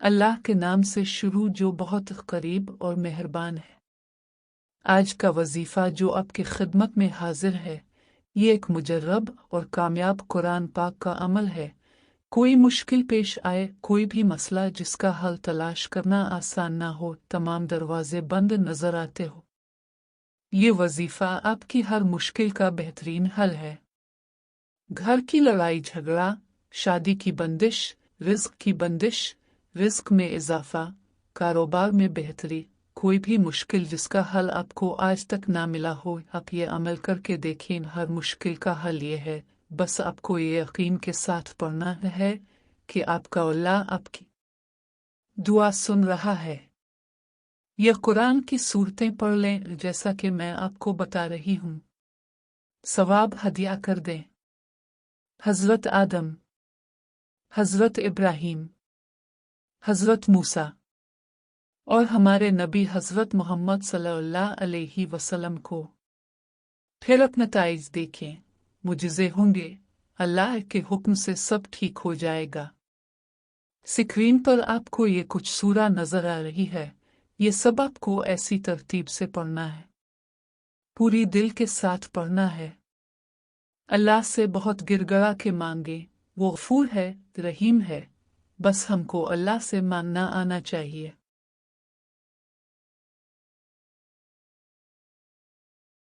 अल्लाह के नाम से शुरू जो बहुत करीब और मेहरबान है। आज का वजीफ़ा जो आपकी खिदमत में हाजिर है, ये एक मुजर्रब और कामयाब कुरान पाक का अमल है। कोई मुश्किल पेश आए, कोई भी मसला जिसका हल तलाश करना आसान ना हो, तमाम दरवाजे बंद नजर आते हो, ये वजीफ़ा आपकी हर मुश्किल का बेहतरीन हल है। घर की लड़ाई झगड़ा, शादी की बंदिश, रिज्क की बंदिश, रिज्क में इजाफा, कारोबार में बेहतरी, कोई भी मुश्किल जिसका हल आपको आज तक ना मिला हो, आप ये अमल करके देखें। हर मुश्किल का हल ये है, बस आपको ये यकीन के साथ पढ़ना है कि आपका अल्लाह आपकी दुआ सुन रहा है। यह कुरान की सूरतें पढ़ लें जैसा कि मैं आपको बता रही हूँ, सवाब हदिया कर दें। हज़रत आदम, हज़रत इब्राहीम, हज़रत मूसा और हमारे नबी हज़रत मोहम्मद सल्लल्लाहु अलैहि वसल्लम को। फिर अपना नताइज देखें, मुजिज़े होंगे, अल्लाह के हुक्म से सब ठीक हो जाएगा। स्क्रीन पर आपको ये कुछ सूरा नजर आ रही है, ये सब आपको ऐसी तरतीब से पढ़ना है, पूरी दिल के साथ पढ़ना है। अल्लाह से बहुत गिड़गिड़ा के मांगे, वो गफूर है, रहीम है। बस हमको अल्लाह से मांगना आना चाहिए।